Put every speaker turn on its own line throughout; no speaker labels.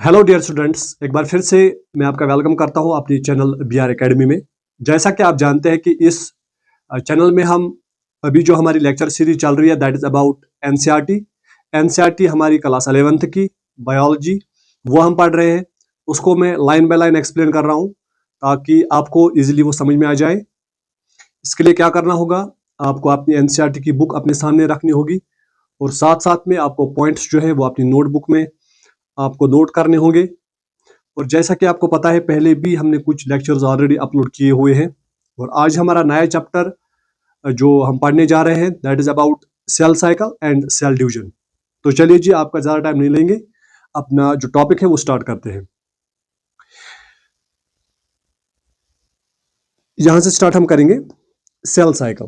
Hello dear students, एक बार फिर से मैं आपका वेलकम करता हूं अपनी चैनल बीआर एकेडमी में। जैसा कि आप जानते हैं कि इस चैनल में हम अभी जो हमारी लेक्चर सीरीज चल रही है that is about NCERT. NCERT हमारी क्लास 11th की बायोलॉजी वो हम पढ़ रहे हैं। उसको मैं लाइन बाय लाइन एक्सप्लेन कर रहा हूँ ताकि आपको इजीली वो समझ में आ जाए। इसके लिए क्या करना होगा, आपको अपनी एनसीईआरटी की बुक अपने सामने रखनी होगी और साथ साथ में आपको पॉइंट्स जो है वो अपनी नोटबुक में आपको नोट करने होंगे। और जैसा कि आपको पता है पहले भी हमने कुछ लेक्चर्स ऑलरेडी अपलोड किए हुए हैं और आज हमारा नया चैप्टर जो हम पढ़ने जा रहे हैं that is about cell cycle and cell division. तो चलिए जी, आपका ज्यादा टाइम नहीं लेंगे, अपना जो टॉपिक है वो स्टार्ट करते हैं। यहां से स्टार्ट हम करेंगे cell cycle.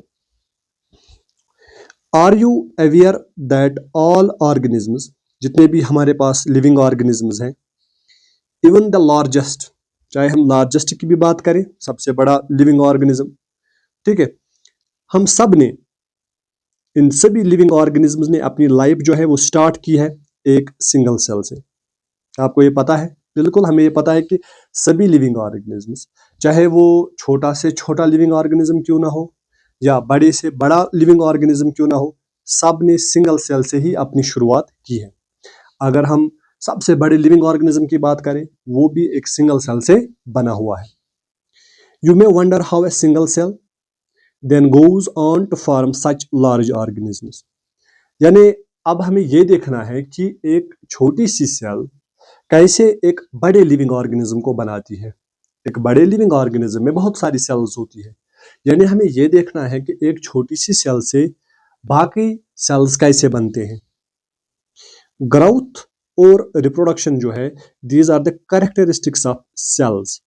Are you aware that all organisms, जितने भी हमारे पास लिविंग ऑर्गेनिजम्स हैं, इवन द लार्जेस्ट, चाहे हम लार्जेस्ट की भी बात करें, सबसे बड़ा लिविंग ऑर्गेनिज्म, ठीक है, हम सब ने, इन सभी लिविंग ऑर्गेनिजम्स ने अपनी लाइफ जो है वो स्टार्ट की है एक सिंगल सेल से। आपको ये पता है, बिल्कुल हमें ये पता है कि सभी लिविंग ऑर्गेनिजम्स, चाहे वो छोटा से छोटा लिविंग ऑर्गेनिज्म क्यों ना हो या बड़े से बड़ा लिविंग ऑर्गेनिज्म क्यों ना हो, सब ने सिंगल सेल से ही अपनी शुरुआत की है। अगर हम सबसे बड़े लिविंग ऑर्गेनिज्म की बात करें, वो भी एक सिंगल सेल से बना हुआ है। You may wonder how a single cell then goes on to form such large organisms. यानी अब हमें यह देखना है कि एक छोटी सी सेल कैसे एक बड़े लिविंग ऑर्गेनिज्म को बनाती है। एक बड़े लिविंग ऑर्गेनिज्म में बहुत सारी सेल्स होती है, यानी हमें यह देखना है कि एक छोटी सी सेल से बाकी सेल्स कैसे बनते हैं। ग्रोथ और रिप्रोडक्शन जो है, these are the characteristics of cells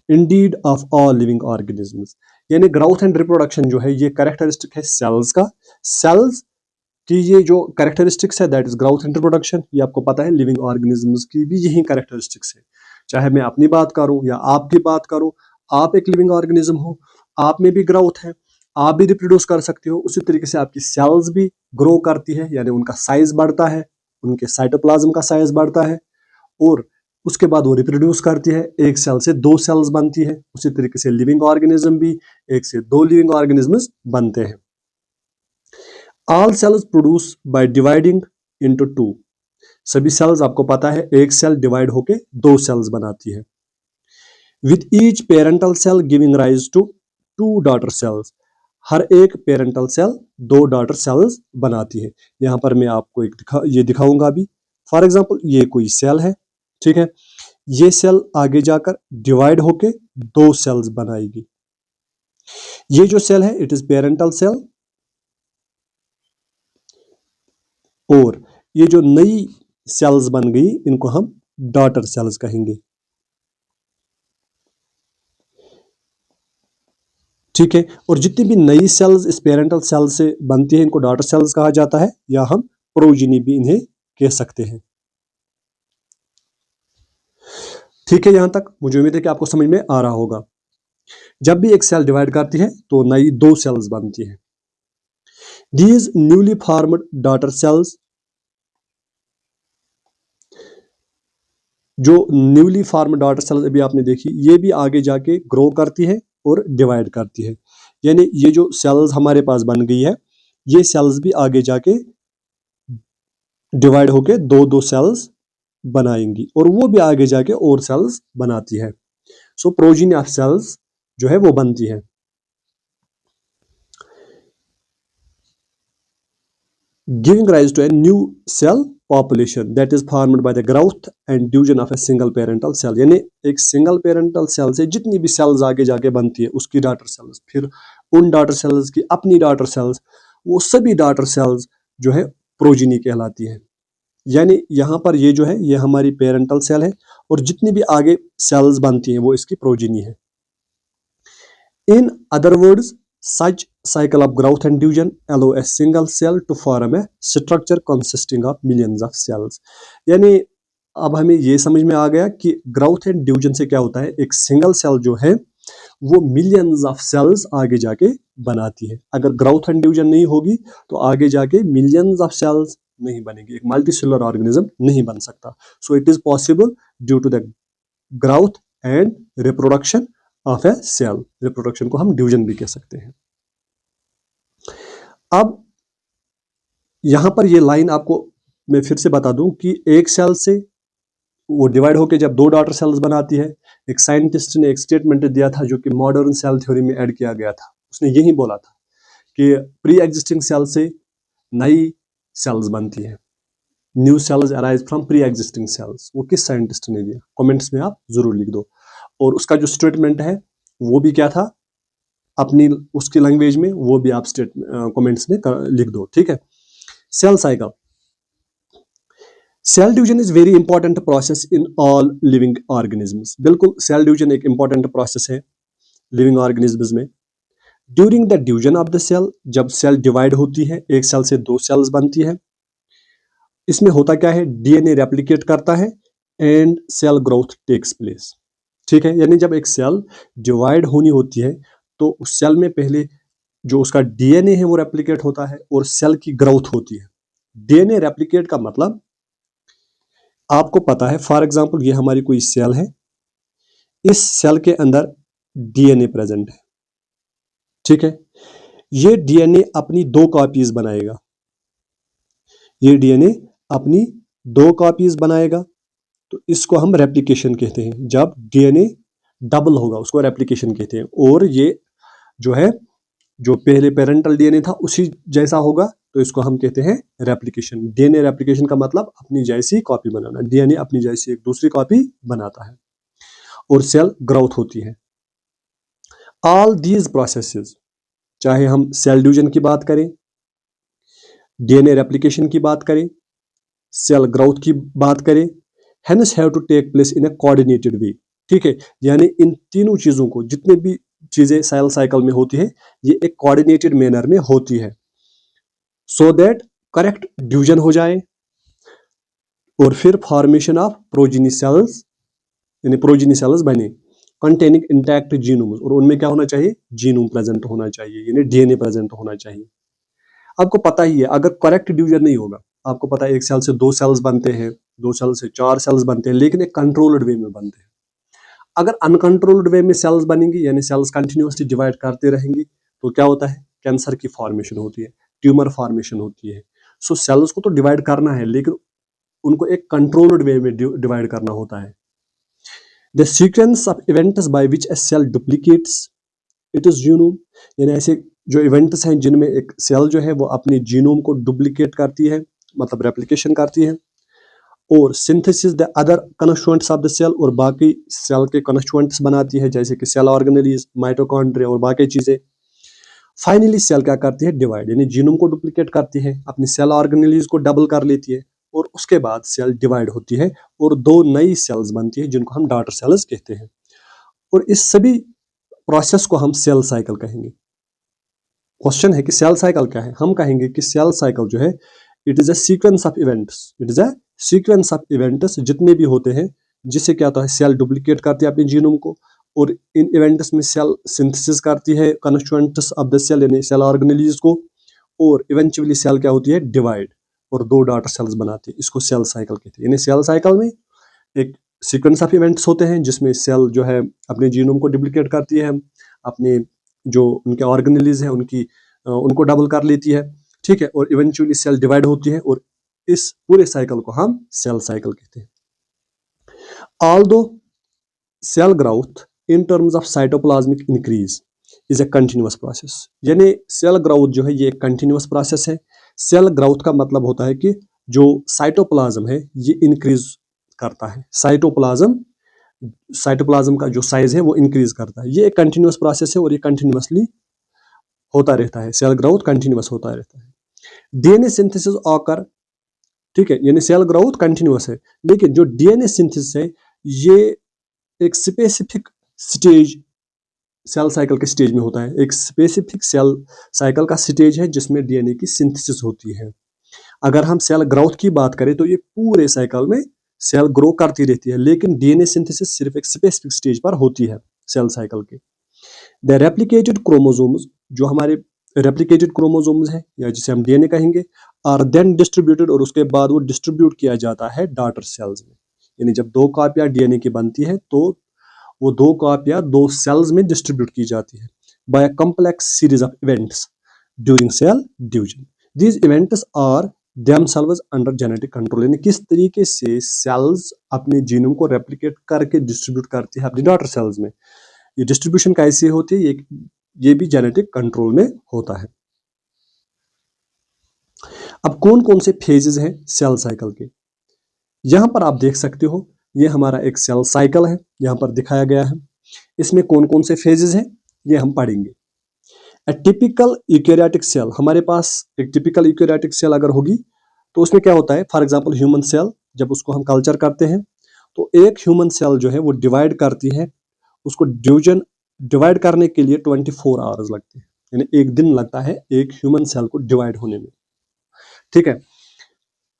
indeed of all living organisms. यानी ग्रोथ एंड रिप्रोडक्शन जो है ये कैरेक्टरिस्टिक है सेल्स का। सेल्स की ये जो कैरेक्टरिस्टिक्स है that is growth and reproduction. ये आपको पता है लिविंग ऑर्गेनिजम्स की भी यही कैरेक्टरिस्टिक्स है। चाहे मैं अपनी बात करूं या आपकी बात करूं, आप एक लिविंग ऑर्गेनिज्म हो, आप में भी ग्रोथ है, आप भी रिप्रोड्यूस कर सकते हो। उसी तरीके से आपकी सेल्स भी ग्रो करती है, यानी उनका साइज बढ़ता है, उनके साइटोप्लाज्म का साइज बढ़ता है और उसके बाद वो रिप्रोड्यूस करती है। एक सेल से दो सेल्स बनती है। उसी तरीके से लिविंग ऑर्गेनिज्म भी एक से दो लिविंग ऑर्गेनिजम्स बनते हैं। All sales produce by dividing into two. सभी सेल्स आपको पता है एक सेल डिवाइड होके दो सेल्स बनाती है। With each parental cell giving rise to two daughter cells. हर एक पेरेंटल सेल दो डॉटर सेल्स बनाती है। यहां पर मैं आपको ये दिखाऊंगा अभी। फॉर एग्जाम्पल ये कोई सेल है, ठीक है, ये सेल आगे जाकर डिवाइड होके दो सेल्स बनाएगी। ये जो सेल है इट इज पेरेंटल सेल और ये जो नई सेल्स बन गई इनको हम डॉटर सेल्स कहेंगे, ठीक है। और जितनी भी नई सेल्स इस पेरेंटल सेल से बनती है इनको डॉटर सेल्स कहा जाता है या हम प्रोजेनी भी इन्हें कह सकते हैं, ठीक है। यहां तक मुझे उम्मीद है कि आपको समझ में आ रहा होगा। जब भी एक सेल डिवाइड करती है तो नई दो सेल्स बनती है। These newly formed daughter cells, जो न्यूली फॉर्म डॉटर सेल्स अभी आपने देखी, ये भी आगे जाके ग्रो करती है और डिवाइड करती है। यानी ये जो सेल्स हमारे पास बन गई है, ये सेल्स भी आगे जाके डिवाइड होके दो दो सेल्स बनाएंगी और वो भी आगे जाके और सेल्स बनाती है। सो प्रोजेनी ऑफ सेल्स जो है वो बनती है। Giving rise to a new cell population that is formed by the growth and division of a single parental cell। यानी एक सिंगल पेरेंटल सेल से जितनी भी सेल्स आगे जाके बनती है उसकी डॉटर सेल्स, फिर उन डॉटर सेल्स की अपनी डॉटर सेल्स, वो सभी डॉटर सेल्स जो है प्रोजेनी कहलाती है। यानी यहाँ पर ये जो है ये हमारी पेरेंटल सेल है और जितनी भी आगे सेल्स बनती हैं वो इसकी प्रोजेनी है। In other words, such cycle of growth and division allow a single cell to form a structure consisting of millions of cells। यानी अब हमें ये समझ में आ गया कि ग्रोथ एंड डिवीजन से क्या होता है, एक सिंगल सेल जो है वो मिलियंस ऑफ सेल्स आगे जाके बनाती है। अगर ग्रोथ एंड डिवीजन नहीं होगी तो आगे जाके मिलियंस ऑफ सेल्स नहीं बनेगी, एक मल्टी सेलुलर ऑर्गेनिज्म नहीं बन सकता। So it is possible due to the growth and reproduction of a cell. Reproduction को हम डिवीजन भी कह सकते हैं। अब यहां पर ये लाइन आपको मैं फिर से बता दूं कि एक सेल से वो डिवाइड होकर जब दो डॉटर सेल्स बनाती है, एक साइंटिस्ट ने एक स्टेटमेंट दिया था जो कि मॉडर्न सेल थ्योरी में ऐड किया गया था। उसने यही बोला था कि प्री एग्जिस्टिंग सेल से नई सेल्स बनती है, new sales arise from pre existing cells. वो किस साइंटिस्ट ने दिया, कमेंट्स में आप जरूर लिख दो। और उसका जो स्टेटमेंट है वो भी क्या था अपनी उसकी लैंग्वेज में, वो भी आप कमेंट्स में लिख दो, ठीक है। Cell cycle, cell division is very important process in all living organisms. बिल्कुल सेल डिवीजन एक इंपॉर्टेंट प्रोसेस है लिविंग ऑर्गेनिजम्स में। During the division of the cell, जब सेल डिवाइड होती है, एक सेल से दो सेल्स बनती है, इसमें होता क्या है, डीएनए रेप्लिकेट करता है and cell growth takes place, ठीक है। यानी जब एक सेल डिवाइड होनी होती है तो उस सेल में पहले जो उसका डीएनए है वो रेप्लिकेट होता है और सेल की ग्रोथ होती है। डीएनए रेप्लिकेट का मतलब आपको पता है, फॉर एग्जांपल ये हमारी कोई सेल है, इस सेल के अंदर डीएनए प्रेजेंट है, ठीक है। ये डीएनए अपनी दो कॉपीज बनाएगा, ये डीएनए अपनी दो कॉपीज बनाएगा, तो इसको हम रेप्लिकेशन कहते हैं। जब डीएनए डबल होगा उसको रेप्लिकेशन कहते हैं। और ये जो है जो पहले पेरेंटल डीएनए था उसी जैसा होगा तो इसको हम कहते हैं रेप्लिकेशन। डीएनए रेप्लिकेशन का मतलब अपनी जैसी कॉपी बनाना, डीएनए अपनी जैसी एक दूसरी कॉपी बनाता है और सेल ग्रोथ होती है। ऑल दीज प्रोसेसेस, चाहे हम सेल डिवीजन की बात करें, डीएनए रेप्लिकेशन की बात करें, सेल ग्रोथ की बात करें, hence have to take place in a coordinated way, ठीक है। यानी इन तीनों चीजों को, जितने भी चीजें सेल साइकिल में होती है, ये एक कोऑर्डिनेटेड मैनर में होती है, सो दैट करेक्ट डिवीजन हो जाए और फिर फॉर्मेशन ऑफ प्रोजेनी सेल्स, यानी प्रोजेनी सेल्स बने कंटेनिंग इंटैक्ट जीनोम्स, और उनमें क्या होना चाहिए, जीनोम प्रेजेंट होना चाहिए, यानी डीएनए प्रेजेंट होना चाहिए। आपको पता ही है अगर करेक्ट डिवीजन नहीं होगा, आपको पता है एक सेल से दो सेल्स बनते हैं, दो सेल से चार सेल्स बनते हैं, लेकिन एक कंट्रोल्ड वे में बनते हैं। अगर अनकंट्रोल्ड वे में सेल्स बनेंगी, यानी सेल्स कंटिन्यूसली डिवाइड करते रहेंगी, तो क्या होता है, कैंसर की फॉर्मेशन होती है, ट्यूमर फॉर्मेशन होती है। सो सेल्स को तो डिवाइड करना है, लेकिन उनको एक कंट्रोल्ड वे में डिवाइड करना होता है। The sequence of events by which a cell duplicates it is genome, यानी ऐसे जो इवेंट्स हैं जिनमें एक सेल जो है वो अपनी जीनोम को डुप्लीकेट करती है, मतलब रेप्लिकेशन करती है, और synthesis the other constituents of the cell, और बाकी सेल के कॉन्स्टिट्यूएंट्स बनाती है, जैसे कि सेल ऑर्गेनेलीज, माइटोकॉन्ड्रिया और बाकी चीजें। फाइनली सेल क्या करती है, डिवाइड, यानी जीनोम को डुप्लीकेट करती है, अपनी सेल ऑर्गेनेलीज को डबल कर लेती है, और उसके बाद सेल डिवाइड होती है और दो नई सेल्स बनती है जिनको हम डॉटर सेल्स कहते हैं। और इस सभी प्रोसेस को हम सेल साइकिल कहेंगे। क्वेश्चन है कि सेल साइकिल क्या है, हम कहेंगे कि सेल साइकिल जो है it is a sequence of events, it is a sequence of events जितने भी होते हैं, जिससे क्या होता है, सेल डुप्लीकेट करती है अपने जीनोम को, और इन इवेंट्स में सेल सिंथेसिस करती है कॉन्स्टिट्यूएंट्स ऑफ द सेल, यानी सेल ऑर्गेनेलीज को, और इवेंचुअली सेल क्या होती है, डिवाइड, और दो डॉटर सेल्स बनाती है। इसको सेल साइकिल कहते हैं। यानी सेल साइकिल में एक सीक्वेंस ऑफ इवेंट्स होते हैं जिसमें सेल जो है अपने जीनोम को डुप्लीकेट करती है, अपने जो उनके ऑर्गेनेलीज है उनको डबल कर लेती है, ठीक है, और इवेंचुअली सेल डिवाइड होती है, और इस पूरे साइकिल को हम सेल साइकिल कहते हैं। Although cell growth in terms of cytoplasmic increase is a continuous process, यानी सेल ग्रोथ जो है ये एक कंटिन्यूअस प्रोसेस है। सेल ग्रोथ का मतलब होता है कि जो साइटोप्लाज्म है ये इंक्रीज करता है, साइटोप्लाज्म का जो साइज है वो इंक्रीज करता है। ये एक कंटिन्यूअस प्रोसेस है और ये कंटिन्यूअसली होता रहता है, सेल ग्रोथ कंटिन्यूअस होता रहता है। डीएनए सिंथेसिस ऑकर, ठीक है, यानी सेल ग्रोथ कंटिन्यूअस है, लेकिन जो डीएनए सिंथेसिस है ये एक स्पेसिफिक स्टेज सेल साइकिल के स्टेज में होता है। एक स्पेसिफिक सेल साइकिल का स्टेज है जिसमें डीएनए की सिंथेसिस होती है। अगर हम सेल ग्रोथ की बात करें तो ये पूरे साइकिल में सेल ग्रो करती रहती है, लेकिन डीएनए सिंथेसिस सिर्फ एक स्पेसिफिक स्टेज पर होती है सेल साइकिल के। द रेप्लिकेटेड क्रोमोसोम्स, जो हमारे रेप्लिकेटेड क्रोमोसोम्स है या जिसे हम डीएनए कहेंगे, आर देन डिस्ट्रीब्यूटेड, और उसके बाद वो डिस्ट्रीब्यूट किया जाता है डॉटर सेल्स में। यानी जब 2 कॉपियां डीएनए की बनती है तो वो 2 कॉपियां 2 सेल्स में डिस्ट्रीब्यूट की जाती है by a complex series of events during cell division. These events are themselves under genetic control, यानी किस तरीके से सेल्स अपने जीनोम को रेप्लिकेट करके डिस्ट्रीब्यूट करती है अपनी डॉटर सेल्स में। ये डिस्ट्रीब्यूशन कैसे होती है, ये भी जेनेटिक कंट्रोल में होता है। अब कौन कौन से फेजेस हैं सेल साइकिल के, यहां पर आप देख सकते हो, ये हमारा एक सेल साइकिल है, यहां पर दिखाया गया है। इसमें कौन कौन से फेजेस हैं ये हम पढ़ेंगे। ए टिपिकल यूकेरियोटिक सेल, हमारे पास एक टिपिकल यूकेरियोटिक सेल अगर होगी तो उसमें क्या होता है, फॉर एग्जांपल ह्यूमन सेल, जब उसको हम कल्चर करते हैं तो एक ह्यूमन सेल जो है वो डिवाइड करती है, उसको डिवाइड करने के लिए 24 आवर्स लगते हैं, यानी एक दिन लगता है एक ह्यूमन सेल को डिवाइड होने में, ठीक है।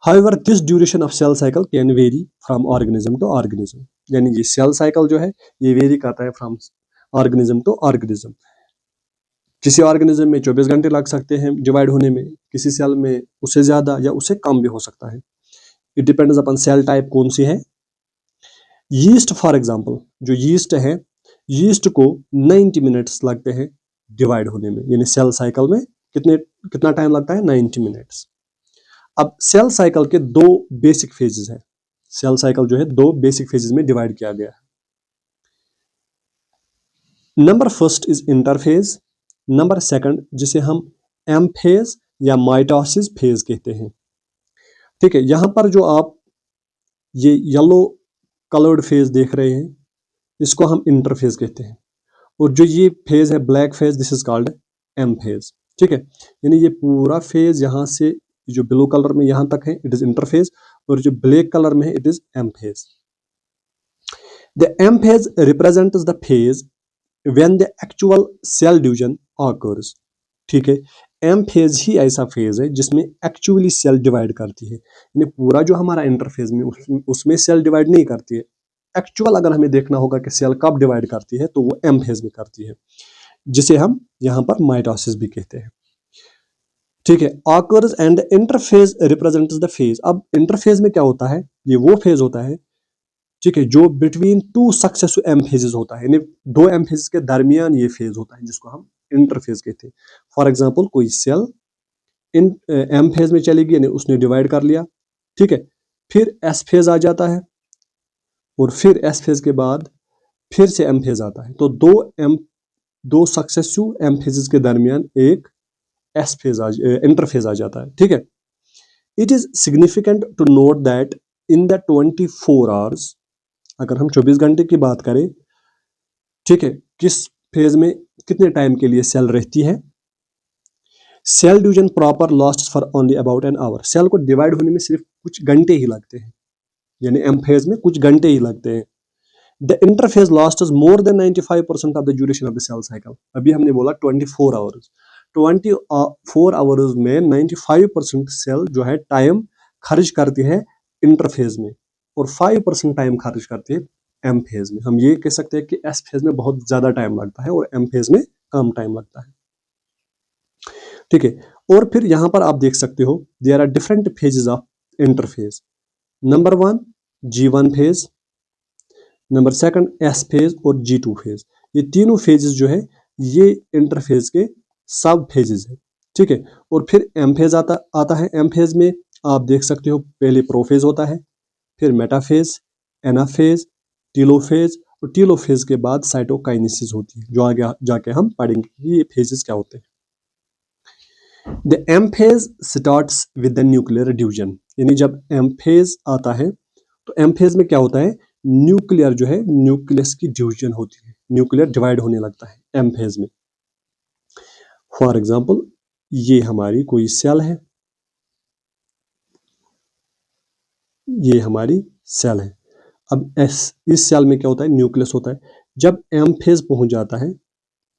However, this duration of cell cycle can vary from organism to organism, यानी ये सेल साइकिल जो है ये वेरी करता है फ्रॉम ऑर्गेनिज्म टू ऑर्गेनिज्म। किसी ऑर्गेनिज्म में 24 घंटे लग सकते हैं डिवाइड होने में, किसी सेल में उससे ज्यादा या उससे कम भी हो सकता है। It depends upon cell type कौन सी है। यीस्ट फॉर एग्जांपल, जो यीस्ट है, यीस्ट को 90 मिनट्स लगते हैं डिवाइड होने में, यानी सेल साइकिल में कितना टाइम लगता है, 90 मिनट्स। अब सेल साइकिल के 2 बेसिक फेजेस हैं, सेल साइकिल जो है 2 बेसिक फेजेस में डिवाइड किया गया है। Number first is interphase, number second जिसे हम एम फेज या माइटोसिस फेज कहते हैं, ठीक है। यहां पर जो आप ये येलो कलर्ड फेज देख रहे हैं इसको हम इंटरफेज कहते हैं, और जो ये फेज है black phase, this is called M phase, ठीक है। यानी ये पूरा फेज यहां से जो ब्लू कलर में यहां तक है इट इज इंटरफेज, और जो ब्लैक कलर में है it is M phase. The M phase represents the phase when the actual cell division occurs, ठीक है। एम फेज ही ऐसा फेज है जिसमें एक्चुअली सेल डिवाइड करती है, यानी पूरा जो हमारा इंटरफेज में उसमें सेल डिवाइड नहीं करती है। एक्चुअल अगर हमें देखना होगा कि सेल कब डिवाइड करती है तो वो एम फेज में करती है, जिसे हम यहां पर माइटोसिस भी कहते हैं, ठीक है। Occurs and interphase represents the phase. अब इंटरफेज में क्या होता है, ये वो फेज होता है, ठीक है, जो बिटवीन 2 सक्सेसिव एम फेजेस होता है, यानी 2 एम फेजेस के दरमियान ये फेज होता है जिसको हम इंटरफेज कहते हैं। फॉर एग्जांपल कोई सेल इन एम फेज में चली गई, यानी उसने डिवाइड कर लिया, ठीक है, फिर एस फेज आ जाता है, और फिर एस फेज के बाद फिर से एम फेज आता है, तो 2 सक्सेसिव एम फेजेस के दरमियान एक एस फेज इंटरफेज आ जाता है, ठीक है। It is significant to note that in the 24 hours, अगर हम 24 घंटे की बात करें, ठीक है, किस फेज में कितने टाइम के लिए सेल रहती है। Cell division proper lasts for only about an hour, cell को डिवाइड होने में सिर्फ कुछ घंटे ही लगते हैं, यानी एम फेज में कुछ घंटे ही लगते हैं। The interphase lasts more than 95% of the duration of the cell cycle. अभी हमने बोला 24 आवर्स, 24 आवर्स में 95% सेल जो है टाइम खर्च करती है इंटरफेज में, और 5% टाइम खर्च करती है एम फेज में। हम ये कह सकते हैं कि एस फेज में बहुत ज्यादा टाइम लगता है और एम फेज में कम टाइम लगता है, ठीक है। और फिर यहां पर आप देख सकते हो there are different phases of interphase. Number 1 G1 phase, number 2 S phase और G2 फेज। ये तीनों फेजेस जो है ये इंटरफेज के सब फेजेस है, ठीक है। और फिर एम फेज आता है। एम फेज में आप देख सकते हो पहले प्रोफेज होता है, फिर मेटाफेज, एनाफेज, टीलोफेज, और टीलोफेज के बाद साइटोकाइनेसिस होती है, जो आगे जाके हम पढ़ेंगे कि ये फेजेस क्या होते हैं। The M phase starts with the nuclear division, यानी जब एम फेज आता है तो एम फेज में क्या होता है, न्यूक्लियर जो है न्यूक्लियस की डिवीजन होती है, न्यूक्लियर डिवाइड होने लगता है एम फेज में। फॉर एग्जाम्पल ये हमारी कोई सेल है, ये हमारी सेल है। अब इस सेल में क्या होता है, न्यूक्लियस होता है। जब एम फेज पहुंच जाता है,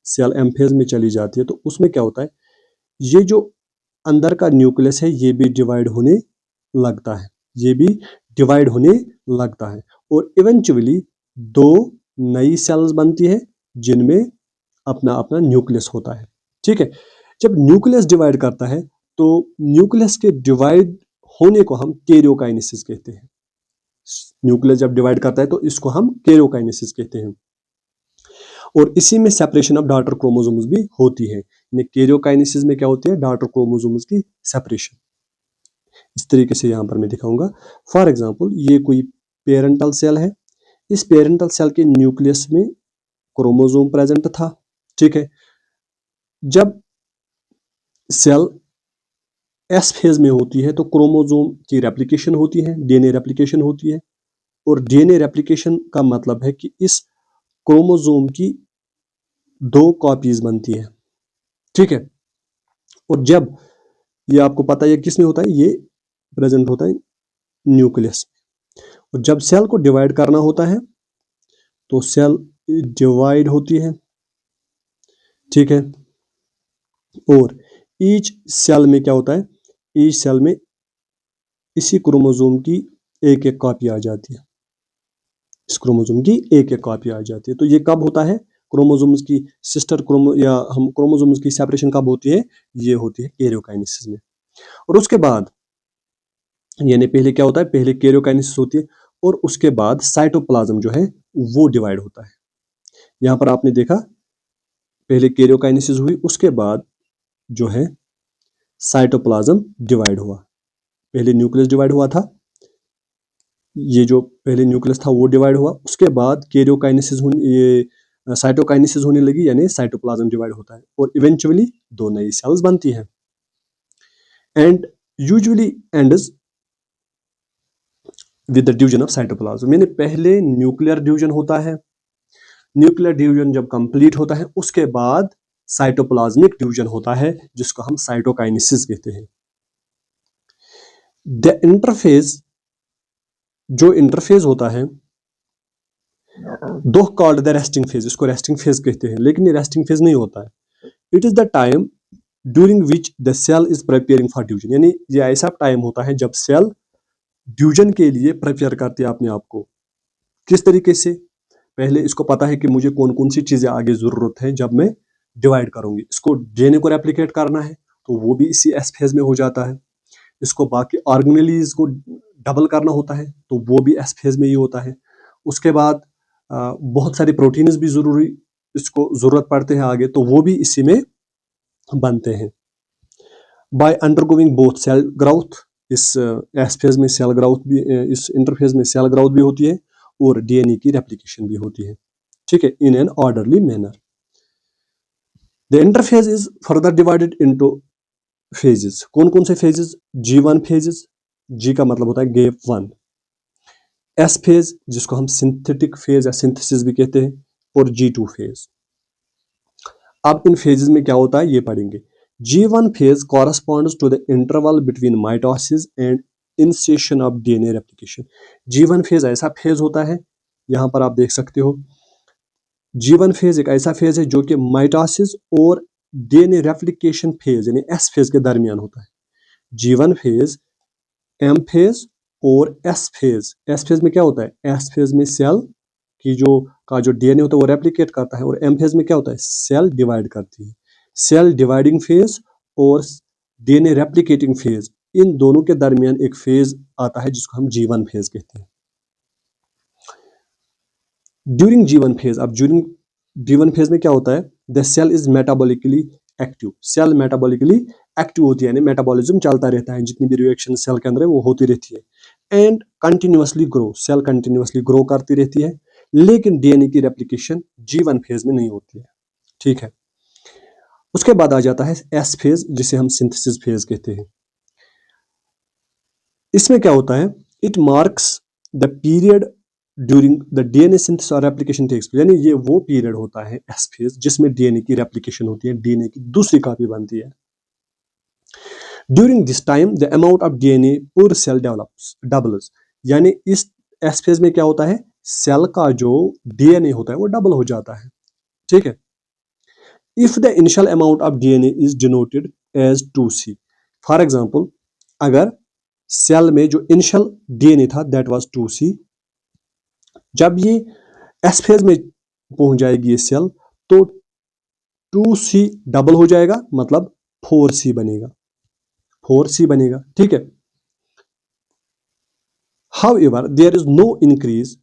सेल एम फेज में चली जाती है, तो उसमें क्या होता है, ये जो अंदर का न्यूक्लियस है ये भी डिवाइड होने लगता है, ये भी डिवाइड होने लगता है, और इवेंचुअली 2 नई सेल्स बनती है जिनमें अपना अपना न्यूक्लियस होता है, ठीक है। जब न्यूक्लियस डिवाइड करता है तो न्यूक्लियस के डिवाइड होने को हम कैरियोकाइनेसिस कहते हैं, न्यूक्लियस जब डिवाइड करता है तो इसको हम कैरियोकाइनेसिस कहते हैं। और इसी में सेपरेशन ऑफ डॉटर क्रोमोसोम्स भी होती है। कैरियोकाइनेसिस में क्या होती है, डॉटर क्रोमोसोम्स की सेपरेशन। इस तरीके से यहां पर मैं दिखाऊंगा। फॉर एग्जांपल ये कोई पेरेंटल सेल है, इस पेरेंटल सेल के न्यूक्लियस में क्रोमोसोम प्रेजेंट था, ठीक है। जब सेल एस फेज में होती है तो क्रोमोसोम की रेप्लिकेशन होती है, डीएनए रेप्लिकेशन होती है। और डीएनए रेप्लिकेशन का मतलब है कि इस क्रोमोसोम की 2 कॉपीज बनती है, ठीक है। और जब ये आपको पता है किस में होता है, ये प्रेजेंट होता है न्यूक्लियस। और जब सेल को डिवाइड करना होता है तो सेल डिवाइड होती है, ठीक है। और ईच सेल में क्या होता है, ईच सेल में इसी क्रोमोसोम की एक एक कॉपी आ जाती है, इस क्रोमोसोम की एक एक कॉपी आ जाती है। तो ये कब होता है, क्रोमोसोम्स की सिस्टर क्रोमो या हम क्रोमोसोम्स की सेपरेशन कब होती है, ये होती है कैरियोकाइनेसिस में। और उसके बाद यानी पहले क्या होता है, पहले कैरियोकाइनेसिस होती है और उसके बाद साइटोप्लाज्म जो है वो डिवाइड होता है। यहां पर आपने देखा पहले कैरियोकाइनेसिस हुई, उसके बाद जो है साइटोप्लाज्म डिवाइड हुआ। पहले न्यूक्लियस डिवाइड हुआ था, ये जो पहले न्यूक्लियस था वो डिवाइड हुआ, उसके बाद कैरियोकाइनेसिस ये साइटोकाइनेसिस होने लगी, यानी साइटोप्लाज्म डिवाइड होता है और इवेंचुअली 2 नई सेल्स बनती हैं। And usually ends with the division of cytoplasm, यानी पहले न्यूक्लियर डिवीजन होता है, न्यूक्लियर डिवीजन जब कंप्लीट होता है उसके बाद साइटोप्लाज्मिक डिवीजन होता है जिसको हम साइटोकाइनेसिस कहते हैं। द इंटरफेज, जो इंटरफेज होता है, दो कॉल्ड द रेस्टिंग फेज, इसको रेस्टिंग फेज कहते हैं, लेकिन ये रेस्टिंग फेज नहीं होता है। It is the time during which the cell is preparing for division, यानी ये ऐसा टाइम होता है जब सेल डिवीजन के लिए प्रिपेयर करती है अपने आप को। किस तरीके से, पहले इसको पता है कि मुझे कौन कौन सी चीजें आगे जरूरत है जब मैं डिवाइड करूंगी। इसको डीएनए को रेप्लिकेट करना है तो वो भी इसी एस फेज में हो जाता है। इसको बाकी ऑर्गेनेलीज को डबल करना होता है तो वो भी एस फेज में ही होता है। उसके बाद बहुत सारे प्रोटीन्स भी जरूरी इसको जरूरत पड़ते हैं आगे, तो वो भी इसी में बनते हैं। By undergoing both cell growth, इस एस फेज में सेल ग्रोथ भी, इस इंटरफेज में सेल ग्रोथ भी होती है और डीएनए की रेप्लिकेशन भी होती है, ठीक है, in an orderly manner. The interphase is further divided into phases. कौन कौन से फेजेस, G1 फेजेस, जी का मतलब होता है गैप 1, एस फेज जिसको हम सिंथेटिक फेज या सिंथेसिस भी कहते हैं, और G2 फेज। अब इन फेजेस में क्या होता है ये पढ़ेंगे। G1 phase corresponds to the interval between mitosis and initiation of DNA replication. G1 phase ऐसा फेज होता है, यहां पर आप देख सकते हो G1 फेज एक ऐसा फेज है जो कि माइटोसिस और डीएनए रेप्लिकेशन फेज यानी एस फेज के दरमियान होता है। G1 फेज, एम फेज और एस फेज। एस फेज में क्या होता है, एस फेज में सेल की जो डीएनए होता है वो रेप्लिकेट करता है, और एम फेज में क्या होता है, सेल डिवाइड करती है। सेल डिवाइडिंग फेज और डीएनए रेप्लिकेटिंग फेज, इन दोनों के दरमियान एक फेज आता है जिसको हम G1 फेज कहते हैं। ड्यूरिंग G1 फेज, अब ड्यूरिंग G1 फेज में क्या होता है, the cell is metabolically active. Cell metabolically active होती है, यानी मेटाबॉलिज्म चलता रहता है, जितनी भी रिएक्शन सेल के अंदर है वो होती रहती है। And continuously grow, cell continuously grow करती रहती है, लेकिन डीएनए की रेप्लिकेशन G1 फेज में नहीं होती है, ठीक है। उसके बाद आ जाता है एस फेज जिसे हम सिंथेसिस फेज कहते हैं। इसमें क्या होता है, it marks the period during the DNA synthesis और रेप्लिकेशन टेक्स प्लेस, यानी ये वो पीरियड होता है एस फेज जिसमें डीएनए की रेप्लिकेशन होती है, डीएनए की दूसरी कॉपी बनती है। During this time the amount of DNA पर सेल डबल्स, यानी इस एस फेज में क्या होता है, सेल का जो डीएनए होता है वो डबल हो जाता है, ठीक है। If the initial amount of DNA is denoted as 2C, for example अगर सेल में जो इनिशियल डीएनए था दैट वाज 2C, जब ये एस फेज में पहुंच जाएगी ये सेल तो 2C डबल हो जाएगा, मतलब 4C बनेगा, 4C बनेगा, ठीक है। However there is no increase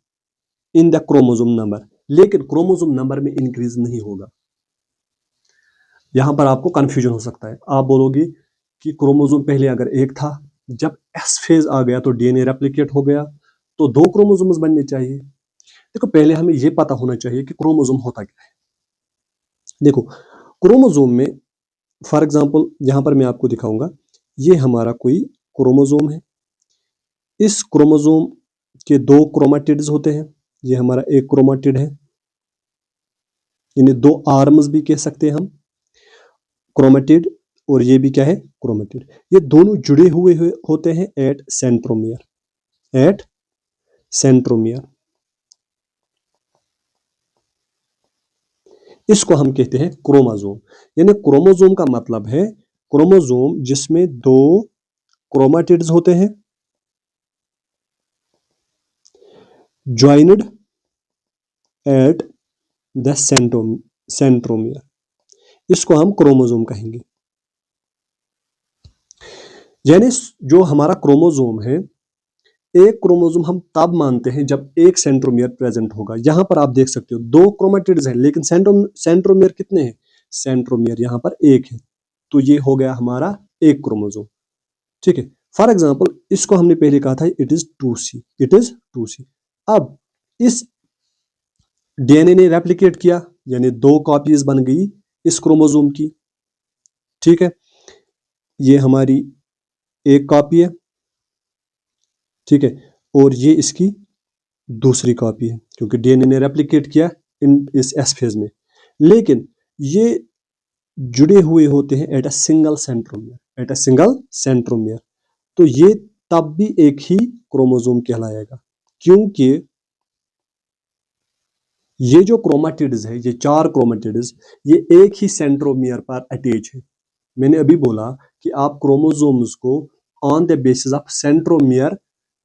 in the chromosome number, लेकिन क्रोमोसोम नंबर में इंक्रीज नहीं होगा। यहां पर आपको कंफ्यूजन हो सकता है, आप बोलोगे कि क्रोमोसोम पहले अगर एक था, जब एस फेज आ गया तो डीएनए रेप्लिकेट हो गया, तो 2 क्रोमोसोम्स बनने चाहिए। देखो पहले हमें यह पता होना चाहिए कि क्रोमोसोम होता क्या है। देखो क्रोमोसोम में फॉर एग्जांपल यहां पर मैं आपको दिखाऊंगा, ये हमारा कोई क्रोमोसोम है। इस क्रोमोसोम के 2 क्रोमेटिड्स होते हैं। ये हमारा एक क्रोमेटिड है, इन्हें 2 आर्म्स भी कह सकते हैं हम, क्रोमेटिड, और ये भी क्या है, क्रोमेटिड। ये दोनों जुड़े हुए होते हैं एट सेंट्रोमियर, एट सेंट्रोमियर। इसको हम कहते हैं क्रोमोसोम। यानी क्रोमोसोम का मतलब है क्रोमोसोम जिसमें 2 क्रोमेटिड्स होते हैं, ज्वाइंड एट द सेंट्रोमियर, इसको हम क्रोमोसोम कहेंगे। यानी जो हमारा क्रोमोसोम है, एक क्रोमोसोम हम तब मानते हैं जब एक सेंट्रोमियर प्रेजेंट होगा। यहां पर आप देख सकते हो 2 क्रोमेटिड्स हैं, लेकिन सेंट्रोमियर कितने हैं, सेंट्रोमियर यहां पर एक है, तो ये हो गया हमारा एक क्रोमोसोम। ठीक है, फॉर एग्जांपल इसको हमने पहले कहा था it is 2C, it is 2C। अब इस डीएनए ने रेप्लिकेट किया, यानी 2 कॉपीज बन गई इस क्रोमोसोम की। ठीक है, ये हमारी एक कॉपी है, ठीक है, और ये इसकी दूसरी कॉपी है, क्योंकि डीएनए ने रेप्लिकेट किया इस एस फेज में। लेकिन ये जुड़े हुए होते हैं at a single centromere, at a single centromere, तो ये तब भी एक ही क्रोमोसोम कहलाएगा, क्योंकि ये जो क्रोमेटिड्स है, ये 4 क्रोमेटिड्स, ये एक ही सेंट्रोमियर पर अटैच है। मैंने अभी बोला कि आप क्रोमोसोम्स को on the basis of centromere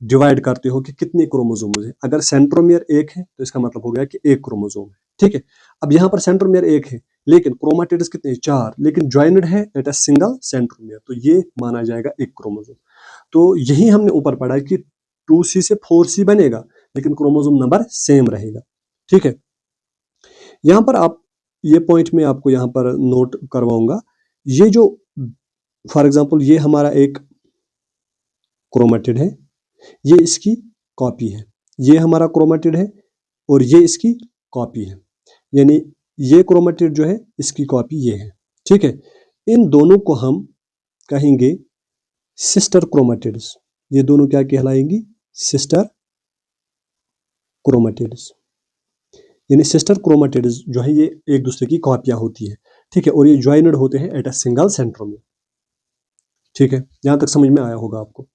divide करते हो कि कितने क्रोमोसोम्स है। अगर सेंट्रोमियर एक है तो इसका मतलब हो गया कि एक क्रोमोसोम है। ठीक है, अब यहाँ पर सेंट्रोमियर एक है, लेकिन क्रोमेटिड्स कितने, 4, लेकिन ज्वाइंड है एट अ सिंगल सेंट्रोमियर, तो ये माना जाएगा एक क्रोमोसोम। तो यही हमने ऊपर पढ़ा कि 2C से 4C बनेगा, लेकिन क्रोमोसोम नंबर सेम रहेगा। ठीक है, यहां पर आप ये पॉइंट में आपको यहां पर नोट करवाऊंगा, ये जो फॉर एग्जांपल ये हमारा एक क्रोमेटिड है, ये इसकी कॉपी है, ये हमारा क्रोमेटिड है और ये इसकी कॉपी है, यानी ये क्रोमेटिड जो है इसकी कॉपी ये है। ठीक है, इन दोनों को हम कहेंगे सिस्टर क्रोमेटिड्स। ये दोनों क्या कहलाएंगी, सिस्टर क्रोमेटिड्स। यानी सिस्टर क्रोमेटिड्स जो है ये एक दूसरे की कॉपियां होती है। ठीक है, और ये ज्वाइंड होते हैं एट अ सिंगल सेंट्रोमियर। ठीक है, यहां तक समझ में आया होगा आपको।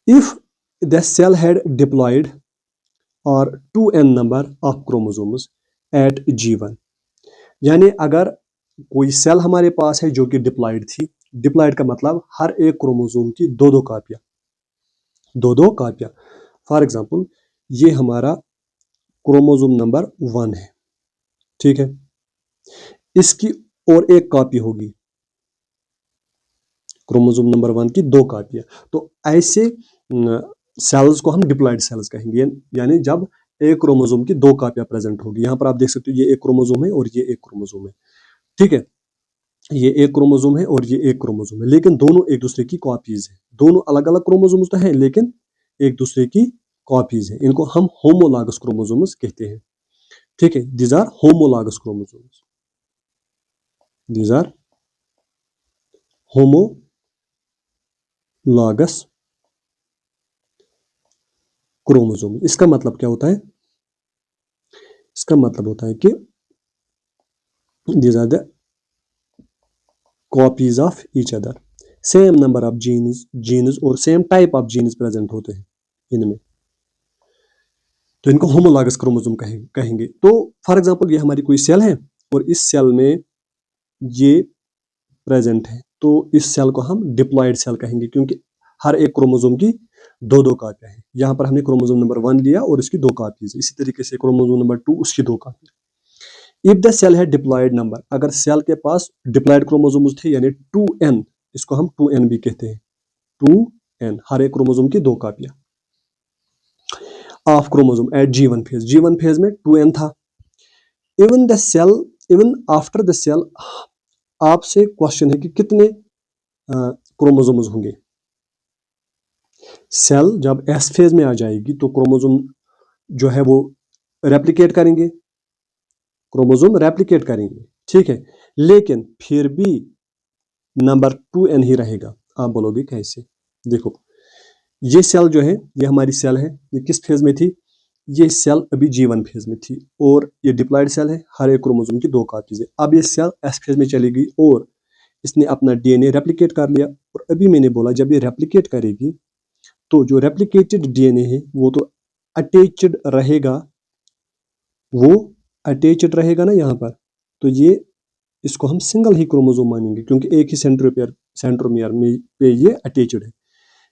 If the cell had diploid और 2n number of chromosomes eight G1, यानी अगर कोई सेल हमारे पास है जो कि डिप्लॉयड थी, डिप्लॉयड का मतलब हर एक क्रोमोसोम की 2-2 कॉपियां, 2-2 कॉपियां। फॉर एग्जांपल ये हमारा क्रोमोसोम नंबर 1 है, ठीक है, इसकी और एक कॉपी होगी, क्रोमोसोम नंबर 1 की 2 कॉपियां। तो ऐसे सेल्स को हम डिप्लॉयड सेल्स कहेंगे, यानी जब एक क्रोमोसोम की 2 कॉपियां प्रेजेंट होगी। यहां पर आप देख सकते हो ये एक क्रोमोसोम है और ये एक क्रोमोसोम है। ठीक है, ये एक क्रोमोसोम है और ये एक क्रोमोसोम है, लेकिन दोनों एक दूसरे की कॉपीज है। दोनों अलग अलग क्रोमोसोम्स तो हैं, लेकिन एक दूसरे की कॉपीज है। इनको हम होमोलॉगस क्रोमोसोम्स कहते हैं। ठीक है, these are homologous chromosomes, these are homologous chromosome. इसका मतलब क्या होता है, इसका मतलब होता है कि these are the copies of each other, same number of genes और same type of genes present होते हैं इनमें, तो इनको होमोलॉगस क्रोमोसोम कहेंगे। तो फॉर एग्जांपल ये हमारी कोई सेल है और इस सेल में ये प्रेजेंट है, तो इस सेल को हम डिप्लॉयड सेल कहेंगे, क्योंकि हर एक क्रोमोसोम की 2-2 कॉपियां हैं। यहाँ पर हमने क्रोमोसोम नंबर 1 लिया और इसकी 2 कॉपीज, इसी तरीके से क्रोमोसोम नंबर 2 उसकी 2 कॉपी। इफ द सेल है डिप्लॉयड नंबर, अगर सेल के पास डिप्लॉयड क्रोमोसोम्स थे यानी 2n, इसको हम 2n भी कहते हैं, 2 2n, हर एक क्रोमोसोम की 2 कापियां of chromosome eight G1 phase में 2n था। Even the cell, even after the cell, आपसे क्वेश्चन है कि कितने क्रोमोसोम्स होंगे। सेल जब एस फेज में आ जाएगी तो क्रोमोसोम जो है वो रेप्लिकेट करेंगे, क्रोमोसोम रेप्लिकेट करेंगे, ठीक है, लेकिन फिर भी नंबर 2n ही रहेगा। आप बोलोगे कैसे? देखो, ये सेल जो है, ये हमारी सेल है, ये किस फेज में थी? ये सेल अभी G1 फेज में थी और ये डिप्लॉयड सेल है, हर एक क्रोमोसोम की 2 कॉपीज है। अब ये सेल एस फेज में चली गई और इसने अपना डीएनए रेप्लिकेट कर लिया। और अभी मैंने बोला जब ये रेप्लिकेट करेगी तो जो रेप्लिकेटेड डीएनए है वो तो अटैच्ड रहेगा, वो अटैच्ड रहेगा ना यहाँ पर, तो ये इसको हम सिंगल ही क्रोमोसोम मानेंगे क्योंकि एक ही सेंट्रोमियर में पे ये अटैच्ड है।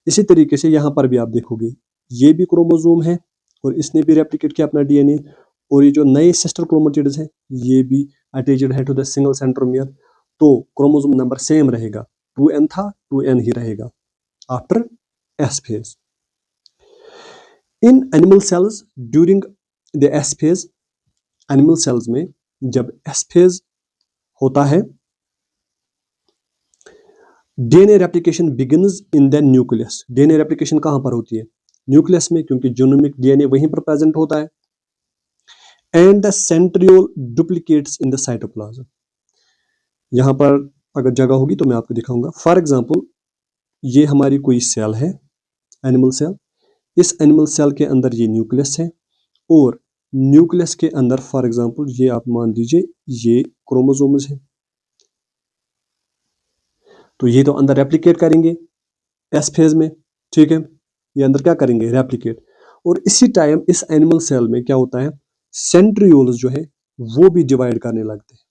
इसी तरीके से यहाँ पर भी आप देखोगे ये भी क्रोमोसोम है और इसने भी रेप्लिकेट किया अपना डीएनए, और ये जो नए सिस्टर क्रोमेटिड्स हैं ये भी अटैच्ड है टू द सिंगल सेंट्रोमियर, तो क्रोमोसोम नंबर सेम रहेगा, 2n था 2n ही रहेगा after S phase. In animal cells during the S phase, animal cells में जब एस फेज होता है, DNA replication begins in the nucleus. DNA replication कहां पर होती है? न्यूक्लियस में, क्योंकि जीनोमिक डीएनए वहीं पर प्रेजेंट होता है। And the centriole duplicates in the cytoplasm. यहां पर अगर जगह होगी तो मैं आपको दिखाऊंगा। फॉर एग्जांपल, ये हमारी कोई सेल है, एनिमल सेल। इस एनिमल सेल के अंदर ये न्यूक्लियस है और न्यूक्लियस के अंदर फॉर एग्जांपल ये आप मान लीजिए ये क्रोमोसोम्स है, तो ये तो अंदर रेप्लिकेट करेंगे एस फेज में, ठीक है, ये अंदर क्या करेंगे? रेप्लिकेट। और इसी टाइम इस एनिमल सेल में क्या होता है? सेंट्रियोल्स जो है वो भी डिवाइड करने लगते हैं।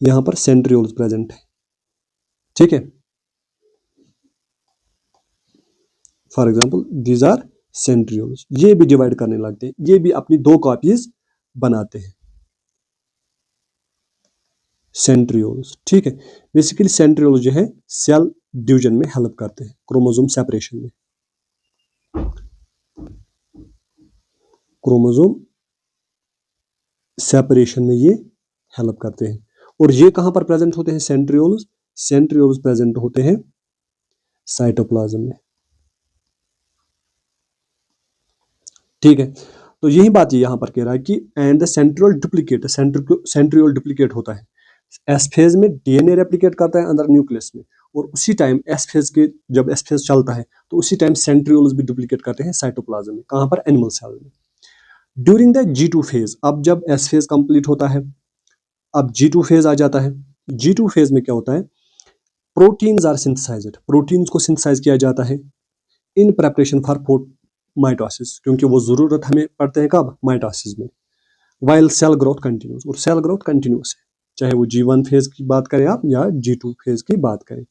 यहां पर सेंट्रियोल्स प्रेजेंट है, ठीक है, for example these are centrioles, ये भी डिवाइड करने लगते हैं, ये भी अपनी 2 कॉपीज बनाते हैं, सेंट्रियोल्स, ठीक है। बेसिकली सेंट्रियोल्स जो है सेल डिवीजन में हेल्प करते हैं, क्रोमोसोम सेपरेशन में, क्रोमोसोम सेपरेशन में ये हेल्प करते हैं। और ये कहां पर प्रेजेंट होते हैं? सेंट्रियोल्स, सेंट्रियोल्स प्रेजेंट होते हैं साइटोप्लाज्म में, ठीक है। तो यही बात यहां पर कह रहा है कि and the centriole duplicate, centriole duplicate होता है एस फेज में, डीएनए रेप्लिकेट करता है अंदर न्यूक्लियस में, और उसी टाइम एस फेज के, जब एस फेज चलता है तो उसी टाइम सेंट्रियोल्स भी डुप्लीकेट करते हैं साइटोप्लाज्म में। कहां पर? एनिमल सेल में। ड्यूरिंग द G2 फेज, अब जब एस फेज कंप्लीट होता है अब G2 फेज आ जाता है। G2 फेज में क्या होता है? प्रोटीन्स आर सिंथेसाइज्ड, प्रोटीन्स को सिंथेसाइज किया जाता है इन प्रेपरेशन फॉर माइटोसिस, क्योंकि वो जरूरत हमें पड़ते हैं कब? माइटोसिस में। वाइल सेल ग्रोथ कंटिन्यूस, और सेल ग्रोथ कंटिन्यूस है, चाहे वो G1 फेज की बात करें आप या G2 फेज की बात करें।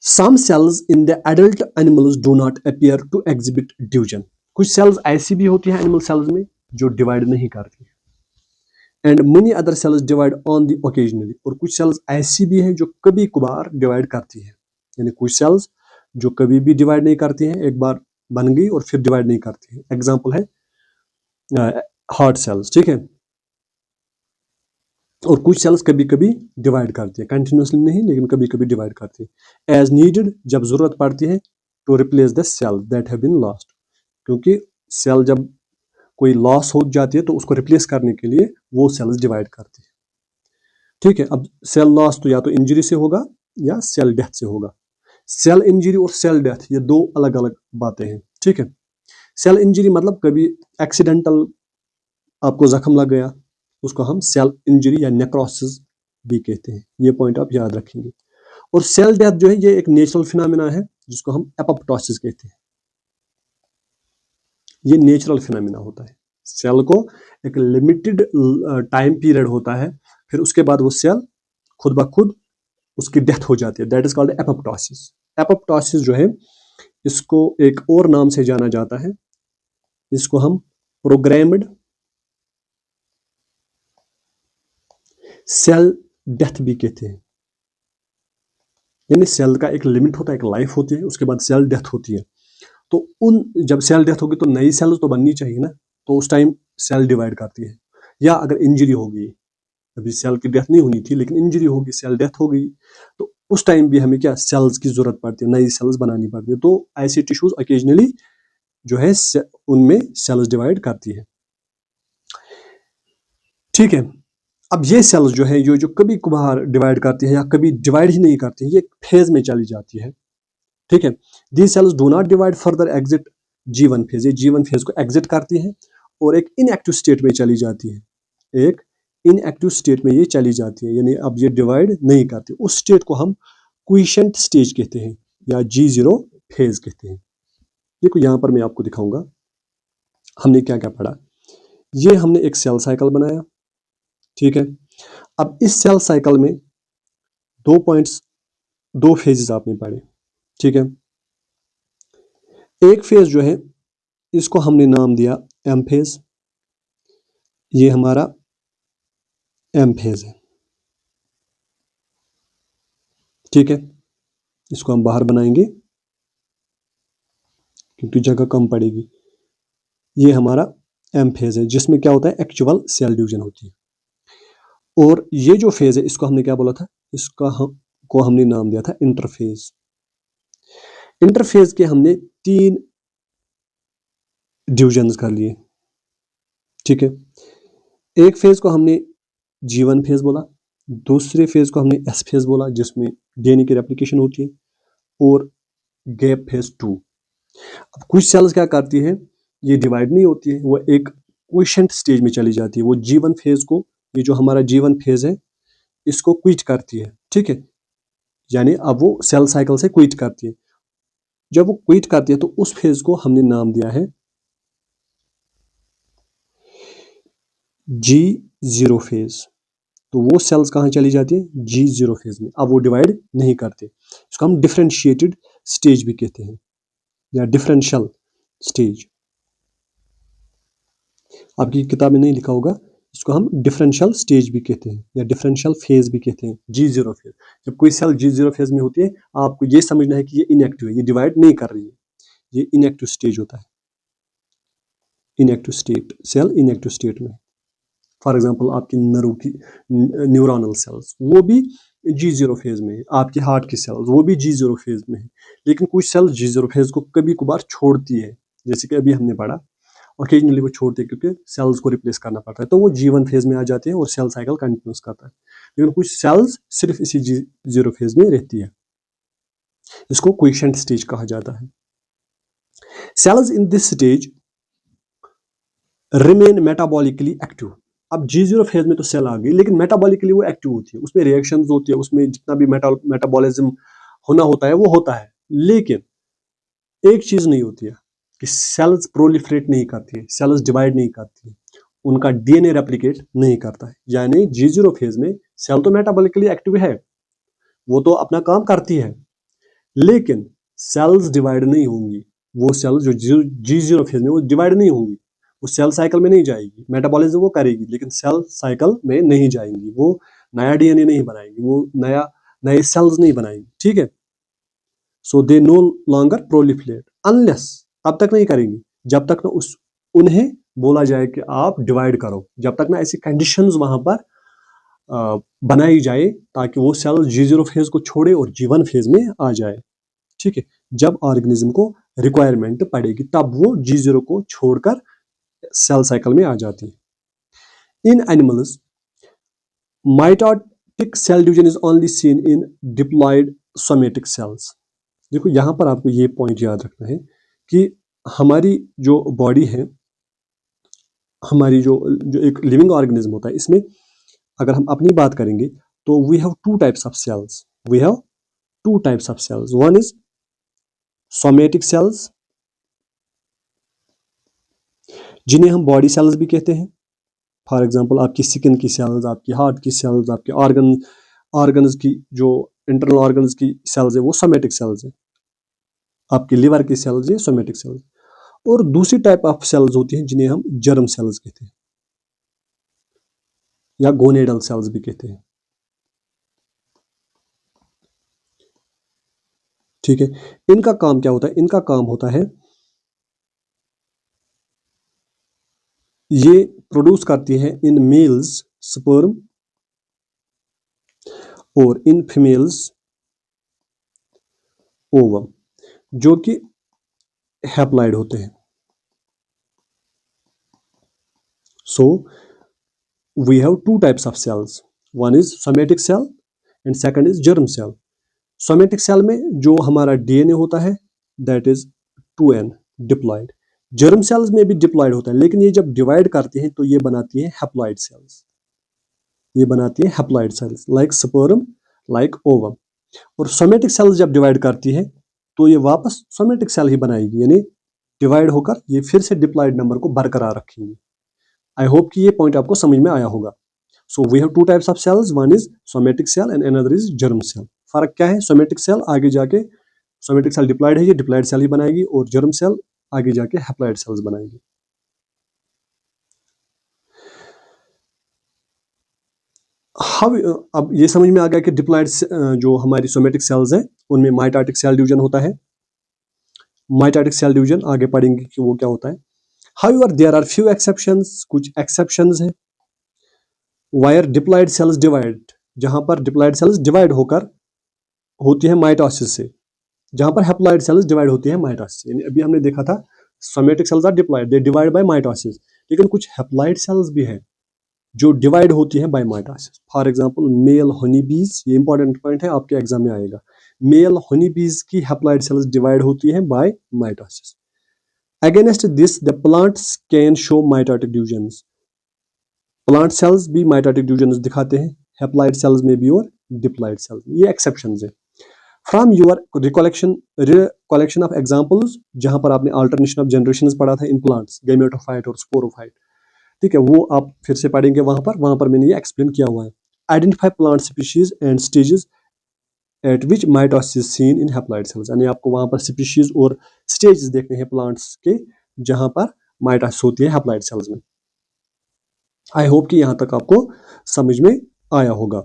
Some cells in the adult animals do not appear to exhibit division, कुछ सेल्स ऐसी भी होती हैं एनिमल सेल्स में जो डिवाइड नहीं करती, and money other sales divide on the occasionally, और कुछ सेल्स ऐसी भी हैं जो कभी कभार डिवाइड करती है, यानी कुछ सेल्स जो कभी भी डिवाइड नहीं करती हैं, एक बार बन गई और फिर डिवाइड नहीं करती है। एग्जांपल है हार्ट सेल्स, ठीक है। और कुछ सेल्स कभी कभी डिवाइड करती है, कंटिन्यूसली नहीं लेकिन कभी कभी डिवाइड करती है। एज नीडेड, जब जरूरत पड़ती है, to replace the cell that have been lost, क्योंकि सेल जब कोई लॉस हो जाती है तो उसको रिप्लेस करने के लिए वो सेल्स डिवाइड करती है, ठीक है। अब सेल लॉस तो या तो इंजरी से होगा या सेल डेथ से होगा। सेल इंजरी और सेल डेथ ये 2 अलग अलग बातें हैं, ठीक है। सेल इंजरी मतलब कभी एक्सीडेंटल आपको जख्म लग गया, उसको हम सेल इंजरी या नेक्रोसिस भी कहते हैं, ये पॉइंट आप याद रखेंगे। और सेल डेथ जो है ये एक नेचुरल फिनोमेना है जिसको हम एपोप्टोसिस कहते हैं, ये नेचुरल फिनोमेना होता है। सेल को एक लिमिटेड टाइम पीरियड होता है, फिर उसके बाद वो सेल खुद ब खुद उसकी डेथ हो जाती है, that is called apoptosis. Apoptosis जो है इसको एक और नाम से जाना जाता है, इसको हम प्रोग्राम्ड सेल डेथ भी कहते हैं, यानी सेल का एक लिमिट होता है, एक लाइफ होती है, उसके बाद सेल डेथ होती है। तो जब सेल डेथ होगी तो नई सेल तो बननी चाहिए ना, तो उस टाइम सेल डिवाइड करती है। या अगर इंजरी हो गई, अभी सेल की डेथ नहीं होनी थी लेकिन इंजरी होगी, सेल डेथ हो गई, तो उस टाइम भी हमें क्या सेल्स की जरूरत पड़ती है, नई सेल्स बनानी पड़ती है। तो ऐसे टिश्यूज ओकेजनली जो है उनमें सेल्स डिवाइड करती है। ठीक है, अब ये सेल्स जो है जो कभी कभार डिवाइड करती है या कभी डिवाइड ही नहीं करती है, ये फेज में चली जाती है। ठीक है, the cells do not divide further exit G1 phase, ये G1 फेज को एग्जिट करती है और एक इनएक्टिव स्टेट में चली जाती है, एक इनएक्टिव स्टेट में ये चली जाती है, यानी अब ये डिवाइड नहीं करती। उस स्टेट को हम क्विसेंट स्टेज कहते हैं या G0 फेज कहते हैं। देखो यहाँ पर मैं आपको दिखाऊंगा हमने क्या क्या पढ़ा। ये हमने एक सेल साइकिल बनाया, ठीक है। अब इस सेल साइकिल में दो फेजेस आपने पढ़े, ठीक है। एक फेज जो है इसको हमने नाम दिया एम फेज, ये हमारा एम फेज है, ठीक है। इसको हम बाहर बनाएंगे क्योंकि जगह कम पड़ेगी। ये हमारा एम फेज है जिसमें क्या होता है, एक्चुअल सेल डिवीजन होती है। और ये जो फेज है इसको हमने क्या बोला था, को हमने नाम दिया था इंटरफेज। इंटरफेज के हमने 3 डिविजन्स कर लिए, ठीक है। एक फेज को हमने G1 फेज बोला, दूसरे फेज को हमने S फेज बोला जिसमें DNA की रेप्लिकेशन होती है, और गैप फेज 2। अब कुछ सेल्स क्या करती है, ये डिवाइड नहीं होती है, वो एक क्विसेंट स्टेज में चली जाती है। वो G1 फेज को, ये जो हमारा G1 फेज है इसको क्विट करती है, ठीक है। यानी अब वो सेल साइकिल से क्विट करती है। जब वो क्विट करती है तो उस फेज को हमने नाम दिया है G0 फेज। तो वो सेल्स कहाँ चली जाती है, G0 फेज में। अब वो डिवाइड नहीं करते, इसको हम डिफरेंशिएटेड स्टेज भी कहते हैं या डिफरेंशियल स्टेज। आपकी किताब में नहीं लिखा होगा, इसको हम डिफरेंशियल स्टेज भी कहते हैं या डिफरेंशियल फेज भी कहते हैं, G0 फेज। जब कोई सेल G0 फेज में होती है आपको ये समझना है कि ये इनएक्टिव है, ये डिवाइड नहीं कर रही है, ये इनएक्टिव स्टेज होता है। Inactive state, cell inactive state में। फॉर एग्जांपल आपकी नर्व की न्यूरोनल सेल्स वो भी G0 फेज में है, आपके हार्ट की सेल्स वो भी G0 फेज में है। लेकिन कुछ सेल्स G0 फेज को कभी कभार छोड़ती है, जैसे कि अभी हमने पढ़ा ओकेजनली वो छोड़ते हैं क्योंकि सेल्स को रिप्लेस करना पड़ता है, तो वो G1 फेज में आ जाते हैं और सेल साइकिल कंटिन्यूस करता है। लेकिन कुछ सेल्स सिर्फ इसी G0 फेज में रहती है, इसको क्विसेंट स्टेज कहा जाता है। Cells in this stage remain metabolically active. अब G0 फेज में तो सेल आ गई लेकिन मेटाबॉलिकली वो एक्टिव होती है, उसमें रिएक्शंस होती है, उसमें जितना भी मेटाबॉलिज्म होना होता है वो होता है। लेकिन एक चीज नहीं होती है कि सेल्स प्रोलिफरेट नहीं करती है, सेल्स डिवाइड नहीं करती है, उनका DNA रेप्लिकेट नहीं करता है। यानी G0 फेज में सेल तो मेटाबॉलिकली एक्टिव है, वो तो अपना काम करती है, लेकिन सेल्स डिवाइड नहीं होंगी। वो सेल्स जो G0 फेज में वो डिवाइड नहीं होंगी, वो सेल साइकिल में नहीं जाएगी, मेटाबॉलिज्म वो करेगी लेकिन सेल साइकिल में नहीं जाएंगी, वो नया DNA नहीं बनाएंगी, वो नए सेल्स नहीं बनाएंगी, ठीक है। So they no longer proliferate unless, तब तक नहीं करेंगी जब तक ना उन्हें बोला जाए कि आप डिवाइड करो, जब तक ना ऐसी कंडीशंस वहां पर बनाई जाए ताकि वो सेल G0 फेज को छोड़े और G1 फेज में आ जाए, ठीक है। जब ऑर्गेनिज्म को रिक्वायरमेंट पड़ेगी तब वो G0 को छोड़कर सेल साइकिल में आ जाती है। In animals mitotic cell division is only seen in diploid somatic cells. देखो यहाँ पर आपको ये पॉइंट याद रखना है कि हमारी जो बॉडी है, हमारी जो एक लिविंग ऑर्गेनिज्म होता है, इसमें अगर हम अपनी बात करेंगे तो we have 2 types of cells, we have 2 types of cells. One is somatic cells जिन्हें हम बॉडी सेल्स भी कहते हैं। फॉर एग्जांपल आपकी स्किन की सेल्स, आपकी हार्ट की सेल्स, आपके ऑर्गन्स की जो इंटरनल ऑर्गन्स की सेल्स है वो सोमेटिक सेल्स है, आपकी लिवर की सेल्स है सोमेटिक सेल्स। और दूसरी टाइप ऑफ सेल्स होती हैं जिन्हें हम जर्म सेल्स कहते हैं या गोनेडल सेल्स भी कहते हैं। ठीक है। इनका काम क्या होता है? इनका काम होता है, ये प्रोड्यूस करती है इन मेल्स स्पर्म और इन फीमेल्स ओवम, जो कि हैप्लॉइड होते हैं। So we have two types of cells, one is somatic cell and second is germ cell. Somatic cell में जो हमारा डीएनए होता है that is 2n diploid. Germ cells में भी डिप्लॉइड होता है, लेकिन ये जब डिवाइड करती हैं तो ये बनाती हैं हैप्लॉइड सेल्स, ये बनाती है haploid cells like sperm like ovum. और सोमेटिक सेल्स जब डिवाइड करती है तो ये वापस सोमेटिक सेल ही बनाएगी, यानी डिवाइड होकर ये फिर से डिप्लॉइड नंबर को बरकरार रखेंगी। आई होप कि ये पॉइंट आपको समझ में आया होगा। So we have two types of cells, one is somatic cell and another is germ cell. फर्क क्या है? सोमेटिक सेल आगे जाके, सोमेटिक सेल डिप्लॉइड है, ये डिप्लॉइड सेल ही बनाएगी, और जर्म सेल आगे जाके हैप्लॉइड सेल्स बनाएगी। अब ये समझ में आ गया कि डिप्लॉइड जो हमारी सोमेटिक सेल्स हैं उनमें माइटोटिक सेल डिवीजन होता है। माइटोटिक सेल डिवीजन आगे पढ़ेंगे कि वो क्या होता है। However there are few exceptions, कुछ एक्सेप्शंस हैं। वायर डिप्लॉइड सेल्स डिवाइड, जहां पर डिप्लॉइड सेल्स डिवाइड होकर होती है माइटोसिस से, जहां पर हैप्लॉइड सेल्स डिवाइड होती है माइटोसिस। यानी अभी हमने देखा था somatic cells are diploid, they divide by mitosis, लेकिन कुछ हैप्लॉइड सेल्स भी है जो डिवाइड होती है by mitosis. For example male honey bees, ये इंपॉर्टेंट पॉइंट है, आपके एग्जाम में आएगा। मेल हनी बीज की हैप्लॉइड सेल्स डिवाइड होती है by mitosis. Against this the plants can show mitotic divisions, plant cells भी माइटोटिक डिविजन्स दिखाते हैं, हैप्लॉइड सेल्स में भी और डिप्लॉइड सेल्स में। ये एक्सेप्शंस है। From your recollection of examples, जहां पर आपने अल्टरनेशन ऑफ जनरेशंस पढ़ा था इन प्लांट्स, गैमेटोफाइट और स्पोरोफाइट, ठीक है, वो आप फिर से पढ़ेंगे। वहां पर मैंने ये एक्सप्लेन किया हुआ है। Identify plant species and stages eight which mitosis seen in haploid cells, यानी आपको वहां पर स्पीशीज और स्टेजेस देखने हैं प्लांट्स के जहां पर माइटोसिस होती है हैप्लॉइड सेल्स में। आई होप कि यहां तक आपको समझ में आया होगा।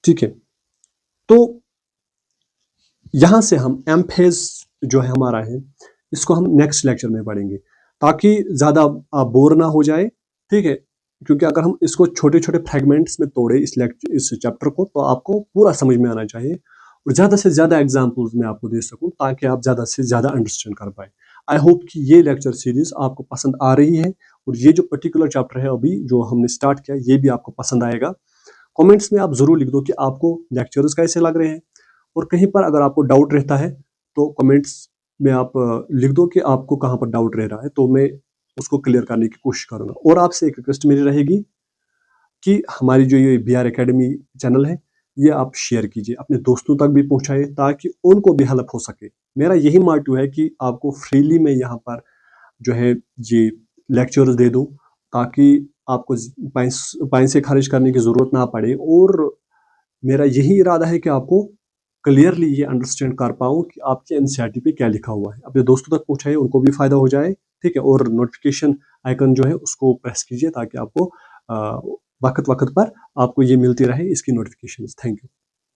ठीक है, तो यहां से हम एम फेज जो है हमारा है, इसको हम नेक्स्ट लेक्चर में पढ़ेंगे, ताकि ज्यादा आप बोर ना हो जाए। ठीक है, क्योंकि अगर हम इसको छोटे छोटे फ्रेगमेंट्स में तोड़े इस चैप्टर को, तो आपको पूरा समझ में आना चाहिए और ज्यादा से ज्यादा एग्जाम्पल्स मैं आपको दे सकूं, ताकि आप ज्यादा से ज्यादा अंडरस्टैंड कर पाए। आई होप कि ये लेक्चर सीरीज आपको पसंद आ रही है, और ये जो पर्टिकुलर चैप्टर है अभी जो हमने स्टार्ट किया, ये भी आपको पसंद आएगा। कमेंट्स में आप जरूर लिख दो कि आपको लेक्चर्स कैसे लग रहे हैं, और कहीं पर अगर आपको डाउट रहता है तो कमेंट्स में आप लिख दो कि आपको कहाँ पर डाउट रह रहा है, तो मैं उसको क्लियर करने की कोशिश करूंगा। और आपसे एक रिक्वेस्ट मेरी रहेगी कि हमारी जो ये BR एकेडमी चैनल है, ये आप शेयर कीजिए, अपने दोस्तों तक भी पहुंचाइए, ताकि उनको भी हेल्प हो सके। मेरा यही मोटिव है कि आपको फ्रीली मैं यहाँ पर जो है ये लेक्चर्स दे दूं, ताकि आपको पैसे खर्च करने की जरूरत ना पड़े। और मेरा यही इरादा है कि आपको क्लियरली ये अंडरस्टैंड कर पाऊँ कि आपके एनसीईआरटी पे क्या लिखा हुआ है। अपने दोस्तों तक पहुंचाइए, उनको भी फायदा हो जाए। ठीक है, और नोटिफिकेशन आइकन जो है उसको प्रेस कीजिए, ताकि आपको वक्त वक्त पर आपको ये मिलती रहे इसकी नोटिफिकेशन। Thank you.